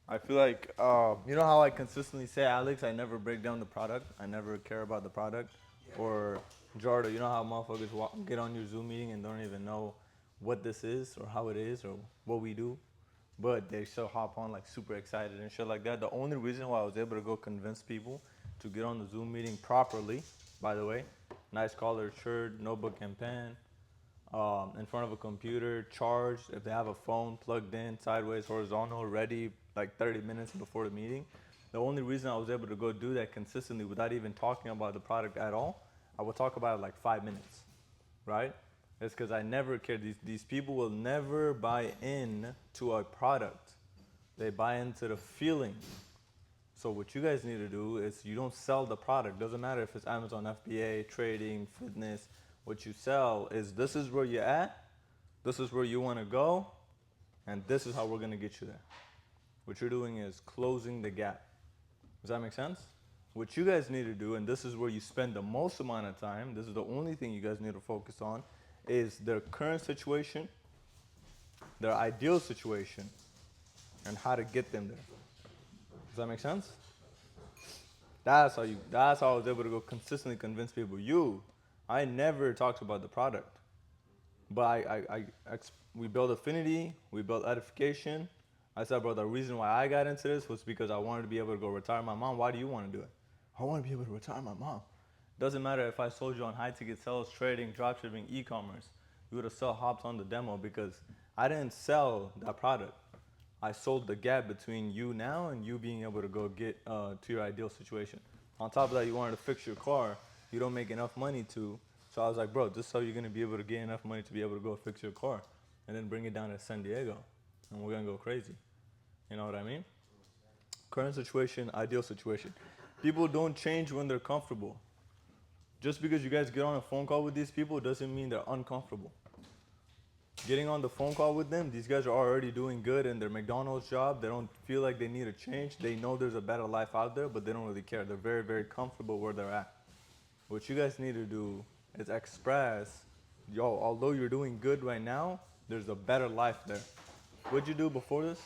I feel like you know how I consistently say, Alex, I never break down the product. I never care about the product. Or Jarda, you know how motherfuckers get on your Zoom meeting and don't even know what this is or how it is or what we do, but they still hop on like super excited and shit like that. The only reason why I was able to go convince people to get on the Zoom meeting properly, by the way, nice collared shirt, notebook and pen, in front of a computer, charged. If they have a phone plugged in, sideways, horizontal, ready like 30 minutes before the meeting. The only reason I was able to go do that consistently without even talking about the product at all, I would talk about it like 5 minutes, right? It's because I never cared. These people will never buy in to a product. They buy into the feeling. So what you guys need to do is you don't sell the product. Doesn't matter if it's Amazon FBA, trading, fitness. What you sell is this is where you're at, this is where you want to go, and this is how we're gonna get you there. What you're doing is closing the gap. Does that make sense? What you guys need to do, and this is where you spend the most amount of time, this is the only thing you guys need to focus on, is their current situation, their ideal situation, and how to get them there. Does that make sense? That's how I was able to go consistently convince people. I never talked about the product. But we built affinity, we built edification. I said, bro, the reason why I got into this was because I wanted to be able to go retire my mom. Why do you want to do it? I want to be able to retire my mom. Doesn't matter if I sold you on high ticket sales, trading, dropshipping, e-commerce. You would have still hopped on the demo because I didn't sell that product. I sold the gap between you now and you being able to go get to your ideal situation. On top of that, you wanted to fix your car. You don't make enough money to. So I was like, bro, this is how you're gonna be able to get enough money to be able to go fix your car, and then bring it down to San Diego, and we're gonna go crazy. You know what I mean? Current situation, ideal situation. People don't change when they're comfortable. Just because you guys get on a phone call with these people doesn't mean they're uncomfortable. Getting on the phone call with them, these guys are already doing good in their McDonald's job. They don't feel like they need a change. They know there's a better life out there, but they don't really care. They're very, very comfortable where they're at. What you guys need to do is express, yo, although you're doing good right now, there's a better life there. What'd you do before this?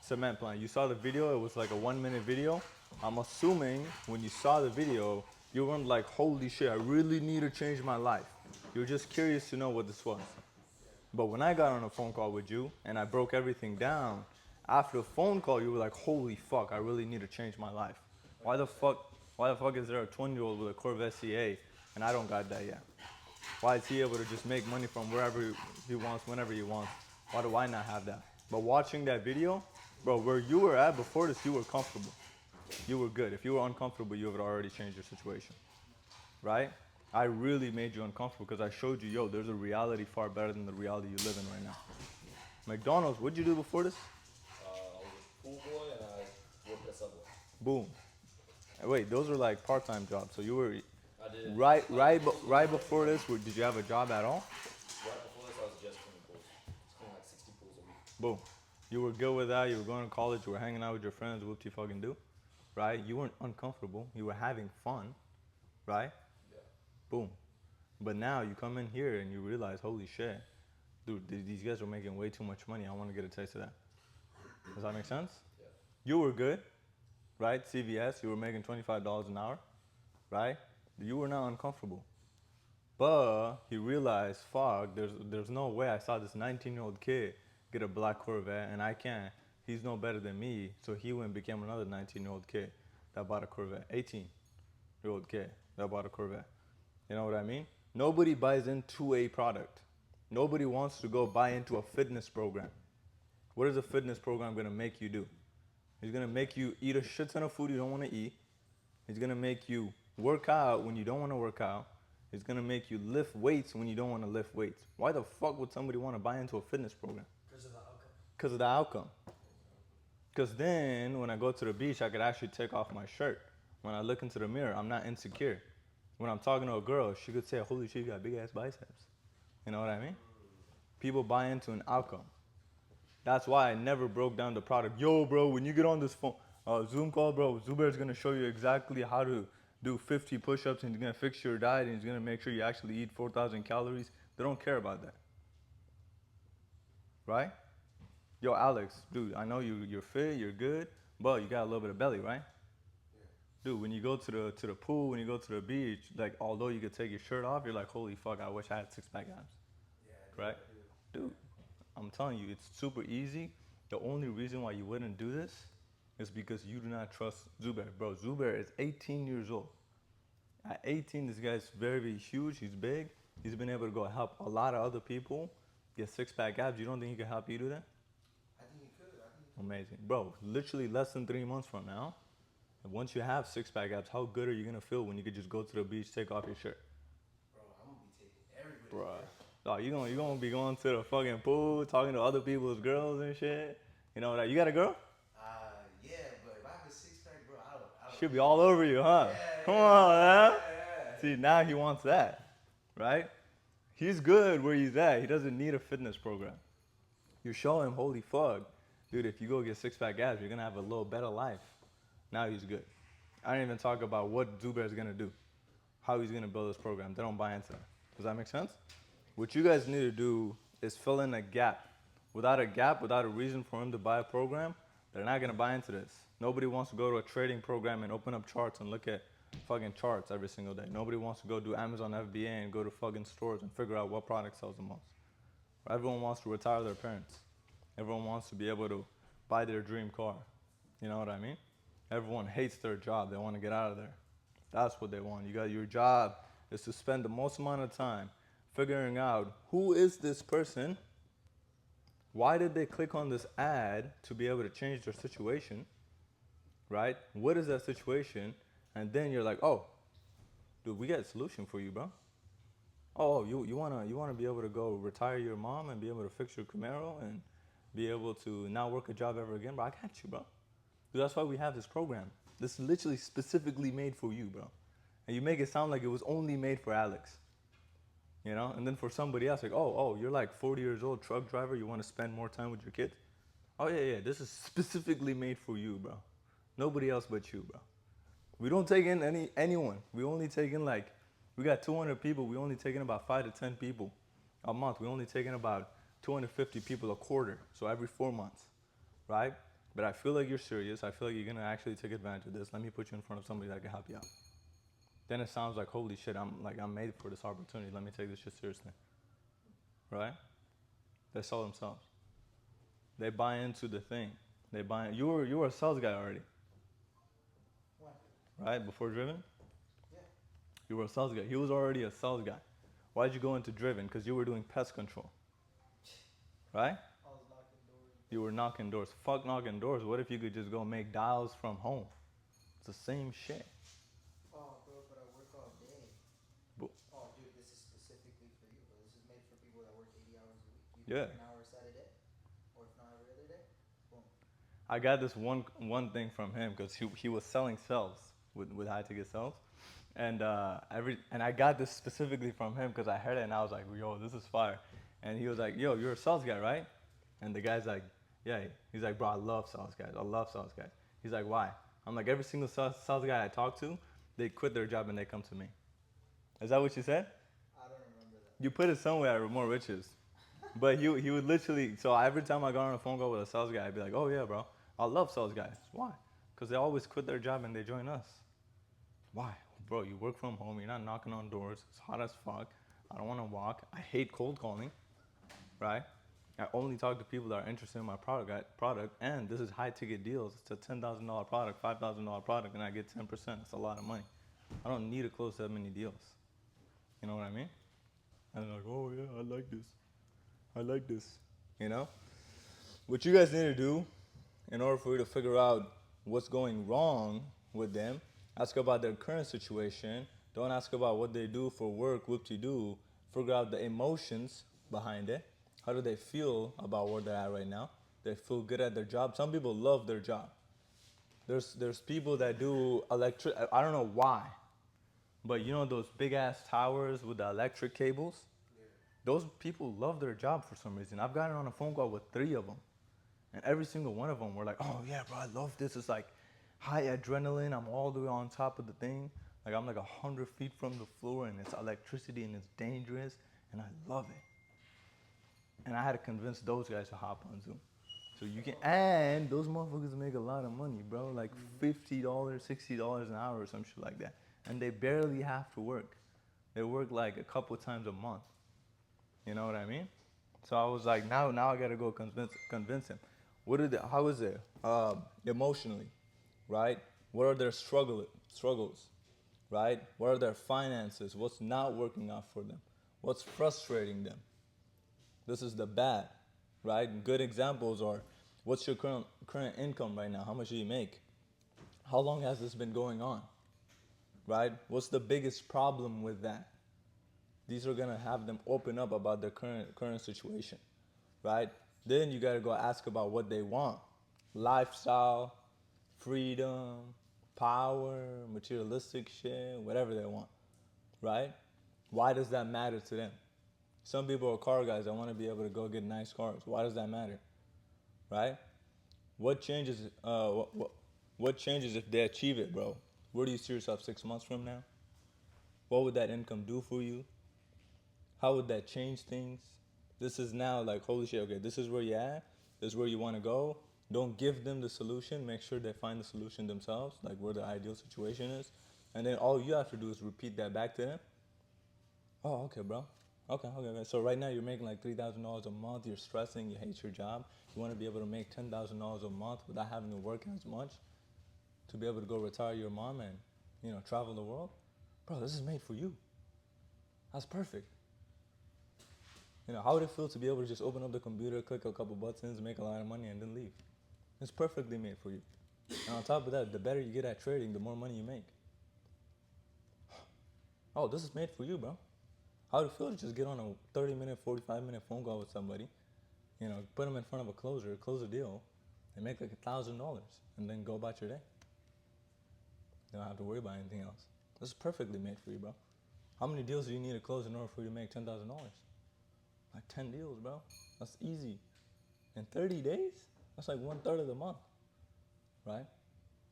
Cement plant. You saw the video, it was like a 1 minute video. I'm assuming when you saw the video, you weren't like, holy shit, I really need to change my life. You were just curious to know what this was. But when I got on a phone call with you and I broke everything down, after the phone call, you were like, holy fuck, I really need to change my life. Why the fuck is there a 20-year-old with a Corvette CA and I don't got that yet? Why is he able to just make money from wherever he wants, whenever he wants? Why do I not have that? But watching that video, bro, where you were at before this, you were comfortable. You were good. If you were uncomfortable, you would already change your situation, right? I really made you uncomfortable because I showed you, yo, there's a reality far better than the reality you live in right now. McDonald's, what'd you do before this? I was a pool boy and I worked at Subway. Boom. Wait, those are like part-time jobs. So you were I did right, like right, pools right before. before this. Did you have a job at all? Right before this, I was just cleaning pools. I was cleaning like 60 pools a week. Boom. You were good with that. You were going to college. You were hanging out with your friends. Whoop you fucking do, right? You weren't uncomfortable. You were having fun, right? Yeah. Boom. But now you come in here and you realize, holy shit, dude, these guys are making way too much money. I want to get a taste of that. Does that make sense? Yeah. You were good, right? CVS, you were making $25 an hour, right? You were not uncomfortable. But he realized, fuck, there's no way I saw this 19-year-old kid get a black Corvette and I can't. He's no better than me. So he went and became another 19-year-old kid that bought a Corvette. 18-year-old kid that bought a Corvette. You know what I mean? Nobody buys into a product. Nobody wants to go buy into a fitness program. What is a fitness program gonna make you do? He's gonna make you eat a shit ton of food you don't wanna eat. He's gonna make you work out when you don't wanna work out. He's gonna make you lift weights when you don't wanna lift weights. Why the fuck would somebody wanna buy into a fitness program? Because of the outcome. Because of the outcome. Because then when I go to the beach, I could actually take off my shirt. When I look into the mirror, I'm not insecure. When I'm talking to a girl, she could say, holy shit, you got big ass biceps. You know what I mean? People buy into an outcome. That's why I never broke down the product. Yo, bro, when you get on this phone, Zoom call, bro, Zubair's gonna show you exactly how to do 50 push-ups and he's gonna fix your diet and he's gonna make sure you actually eat 4,000 calories. They don't care about that, right? Yo, Alex, dude, I know you're fit, you're good, but you got a little bit of belly, right? Dude, when you go to the pool, when you go to the beach, like although you could take your shirt off, you're like, holy fuck, I wish I had six pack abs, right? Dude, I'm telling you, it's super easy. The only reason why you wouldn't do this is because you do not trust Zubair, bro. Zubair is 18 years old. At 18, this guy's very, very huge. He's big. He's been able to go help a lot of other people get six pack abs. You don't think he can help you do that? I think he could. I think he could. Amazing, bro. Literally less than 3 months from now, once you have six pack abs, how good are you gonna feel when you could just go to the beach, take off your shirt? Bro, I'm gonna be taking everybody. Bruh. Oh, you gonna be going to the fucking pool, talking to other people's girls and shit. You know that you got a girl? Yeah, but if I have a six pack, bro, I don't. She'll be all over you, huh? Yeah, Come on, man. yeah. See, now he wants that, right? He's good where he's at. He doesn't need a fitness program. You show him, holy fuck, dude, if you go get six pack abs, you're gonna have a little better life. Now he's good. I didn't even talk about what Zubair's gonna do, how he's gonna build this program. They don't buy into that. Does that make sense? What you guys need to do is fill in a gap. Without a gap, without a reason for him to buy a program, they're not gonna buy into this. Nobody wants to go to a trading program and open up charts and look at fucking charts every single day. Nobody wants to go do Amazon FBA and go to fucking stores and figure out what product sells the most. Everyone wants to retire their parents. Everyone wants to be able to buy their dream car. You know what I mean? Everyone hates their job. They want to get out of there. That's what they want. You got your job is to spend the most amount of time figuring out who is this person? Why did they click on this ad to be able to change their situation? Right? What is that situation? And then you're like, oh, dude, we got a solution for you, bro. Oh, you wanna be able to go retire your mom and be able to fix your Camaro and be able to not work a job ever again, bro. I got you, bro. Dude, that's why we have this program. This is literally specifically made for you, bro. And you make it sound like it was only made for Alex. You know? And then for somebody else, like, oh, you're like 40 years old, truck driver, you want to spend more time with your kids? Oh yeah, this is specifically made for you, bro. Nobody else but you, bro. We don't take in anyone. We only take in like, we got 200 people. We only take in about 5 to 10 people a month. We only take in about 250 people a quarter. So every 4 months, right? But I feel like you're serious. I feel like you're gonna actually take advantage of this. Let me put you in front of somebody that can help you out. Then it sounds like, holy shit, I'm made for this opportunity. Let me take this shit seriously, right? They sell themselves. They buy into the thing. They buy. You were a sales guy already, What? right? Before Driven, Yeah. you were a sales guy. He was already a sales guy. Why'd you go into Driven? Because you were doing pest control, right? I was knocking doors. You were knocking doors. Fuck knocking doors. What if you could just go make dials from home? It's the same shit. Oh, bro, but I work all day. But- Oh, dude, this is specifically for you, bro. This is made for people that work 80 hours a week. You Yeah. work an hour Saturday, or if not every other day, boom. I got this one thing from him because he was selling cells with high ticket cells, and I got this specifically from him because I heard it and I was like, yo, this is fire, and he was like, yo, you're a sales guy, right? And the guy's like, yeah. He's like, bro, I love sales guys. I love sales guys. He's like, why? I'm like, every single sales guy I talk to, they quit their job and they come to me. Is that what you said? I don't remember that. You put it somewhere at More Riches. But he would literally, so every time I got on a phone call with a sales guy, I'd be like, oh yeah, bro, I love sales guys. Why? Because they always quit their job and they join us. Why? Bro, you work from home, you're not knocking on doors, it's hot as fuck, I don't want to walk, I hate cold calling, right? I only talk to people that are interested in my product, and this is high ticket deals. It's a $10,000 product, $5,000 product, and I get 10%. It's a lot of money. I don't need to close that many deals. You know what I mean? And they're like, oh yeah, I like this. I like this. You know? What you guys need to do in order for you to figure out what's going wrong with them, ask about their current situation. Don't ask about what they do for work, whoop-de-doo. Figure out the emotions behind it. How do they feel about where they're at right now? They feel good at their job. Some people love their job. There's people that do electric. I don't know why, but you know those big ass towers with the electric cables. Those people love their job for some reason. I've gotten on a phone call with 3 of them, and every single one of them were like, "Oh yeah, bro, I love this. It's like high adrenaline. I'm all the way on top of the thing. Like I'm like 100 feet from the floor, and it's electricity and it's dangerous, and I love it." And I had to convince those guys to hop on Zoom. So you can, and those motherfuckers make a lot of money, bro. Like $50, $60 an hour or some shit like that, and they barely have to work. They work like a couple times a month. You know what I mean? So I was like, now I gotta go convince him. What are the, how is it emotionally, right? What are their struggles, right? What are their finances? What's not working out for them? What's frustrating them? This is the bad, right? Good examples are, what's your current income right now? How much do you make? How long has this been going on? Right? What's the biggest problem with that? These are gonna have them open up about their current situation, right? Then you gotta go ask about what they want: lifestyle, freedom, power, materialistic shit, whatever they want, right? Why does that matter to them? Some people are car guys. I want to be able to go get nice cars. Why does that matter, right? What changes? What changes if they achieve it, bro? Where do you see yourself 6 months from now? What would that income do for you? How would that change things? This is now like, holy shit, okay, this is where you're at. This is where you want to go. Don't give them the solution. Make sure they find the solution themselves, like where the ideal situation is. And then all you have to do is repeat that back to them. Oh, okay, bro. Okay. So right now you're making like $3,000 a month. You're stressing. You hate your job. You want to be able to make $10,000 a month without having to work as much to be able to go retire your mom and, travel the world. Bro, this is made for you. That's perfect. How would it feel to be able to just open up the computer, click a couple buttons, make a lot of money, and then leave? It's perfectly made for you. And on top of that, the better you get at trading, the more money you make. Oh, this is made for you, bro. How would it feel to just get on a 30-minute, 45-minute phone call with somebody, put them in front of a closer, close a deal, and make like $1,000, and then go about your day. You don't have to worry about anything else. This is perfectly made for you, bro. How many deals do you need to close in order for you to make $10,000? Like 10 deals, bro. That's easy. In 30 days, that's like 1/3 of the month, right?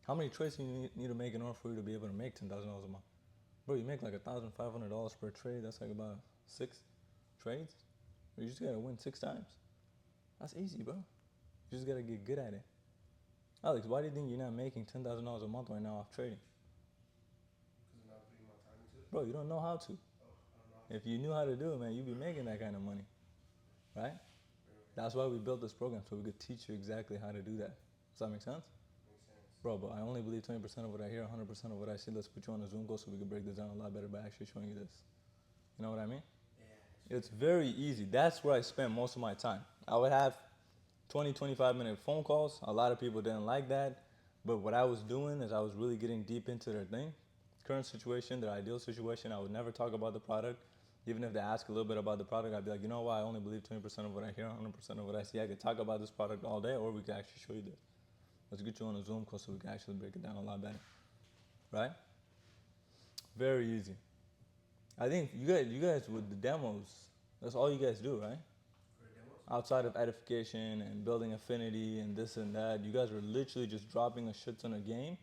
How many trades do you need to make in order for you to be able to make $10,000 a month? Bro, you make like $1,500 per trade. That's like about 6 trades. You just gotta win 6 times. That's easy, bro. You just gotta get good at it. Alex, why do you think you're not making $10,000 a month right now off trading? Because I'm not putting my time into it. Bro, you don't know how to. Oh, I don't know. If you knew how to do it, man, you'd be making that kind of money, right? That's why we built this program, so we could teach you exactly how to do that. Does that make sense? Makes sense. Bro, but I only believe 20% of what I hear, 100% of what I see. Let's put you on a Zoom call so we can break this down a lot better by actually showing you this. You know what I mean? Yeah. It's very easy. That's where I spend most of my time. I would have 20, 25-minute phone calls. A lot of people didn't like that. But what I was doing is I was really getting deep into their thing. Current situation, their ideal situation. I would never talk about the product. Even if they ask a little bit about the product, I'd be like, you know what? I only believe 20% of what I hear, 100% of what I see. I could talk about this product all day, or we could actually show you this. Let's get you on a Zoom call so we can actually break it down a lot better. Right? Very easy. I think you guys with the demos, that's all you guys do, right? For demos? Outside of edification and building affinity and this and that, you guys are literally just dropping a shit ton of game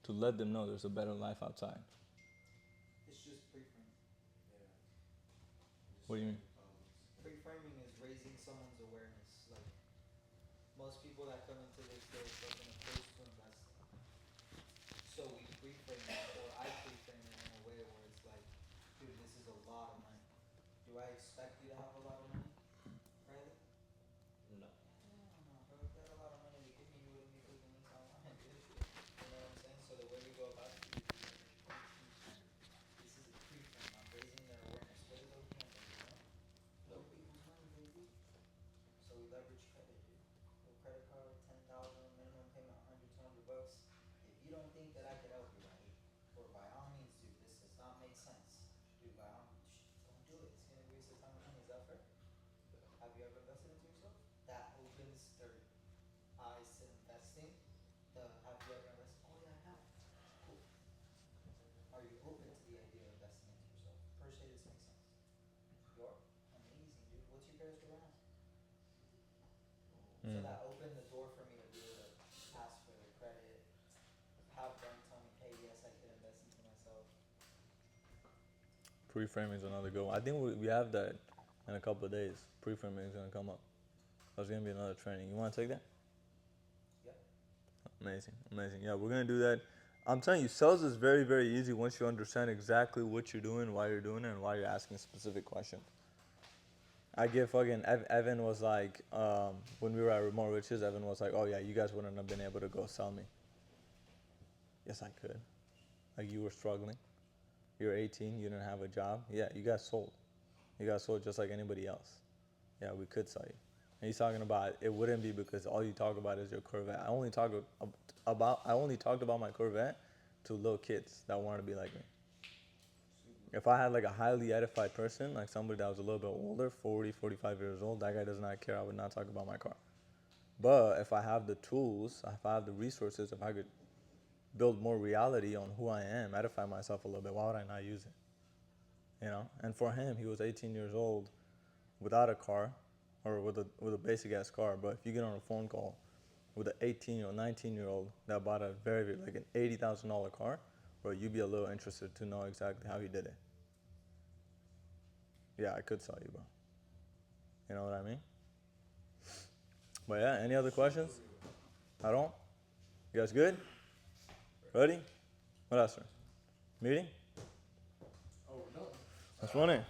to let them know there's a better life outside. It's just pre-frame. Yeah. What do you mean? Pre-framing is raising someone's awareness. Like, most people that come into this, they're expecting a place to invest in. So we pre-frame it, or I pre-frame it in a way where it's like, dude, this is a lot of money. Do I expect you to have a lot of money, Riley? No. Hell no, bro. If you had a lot of money to give me, you wouldn't be clicking links online, dude. You know what I'm saying? So the way we go about it is pre-frame. This is a pre-frame. I'm raising their awareness. What is open ended, you know? No. Blow people's money, baby. So we leverage credit, dude. Little credit card, 10,000 minimum payment, 100, 200 bucks. If you don't think that I could help you, right? Or by all means, dude, this does not make sense. Dude, by all means, don't do it. It's gonna be a waste of time and money. Is that fair? Have you ever invested into yourself? That opens their eyes to investing. Have you ever invested? Oh yeah, I have. Cool. Are you open to the idea of investing into yourself? Per se, this makes sense. You are? Amazing, dude. What's your Paris program? So that opened the door for me to be able to ask for the credit, have them tell me, hey, yes, I could invest into myself. Pre-framing is another good one. I think we have that in a couple of days. Pre-framing is going to come up. That's going to be another training. You want to take that? Amazing, amazing. Yeah, we're gonna do that. I'm telling you, sales is very, very easy once you understand exactly what you're doing, why you're doing it, and why you're asking specific questions. I give fucking Evan was like, when we were at Remote Riches, Evan was like, oh yeah, you guys wouldn't have been able to go sell me. Yes, I could. Like you were struggling. You're 18, you didn't have a job. Yeah, you got sold. You got sold just like anybody else. Yeah, we could sell you. And he's talking about it wouldn't be because all you talk about is your Corvette. I only talked about my Corvette to little kids that wanted to be like me. If I had like a highly edified person, like somebody that was a little bit older, 40, 45 years old, that guy does not care. I would not talk about my car. But if I have the tools, if I have the resources, if I could build more reality on who I am, edify myself a little bit, why would I not use it? You know? And for him, he was 18 years old without a car or with a basic ass car. But if you get on a phone call with an 18 or 19-year-old that bought a very like an $80,000 car, bro, you'd be a little interested to know exactly how he did it. Yeah, I could sell you, bro. You know what I mean? But yeah, any other questions? At all? You guys good? Ready? What else, sir? Meeting? Oh, no. Let's run it.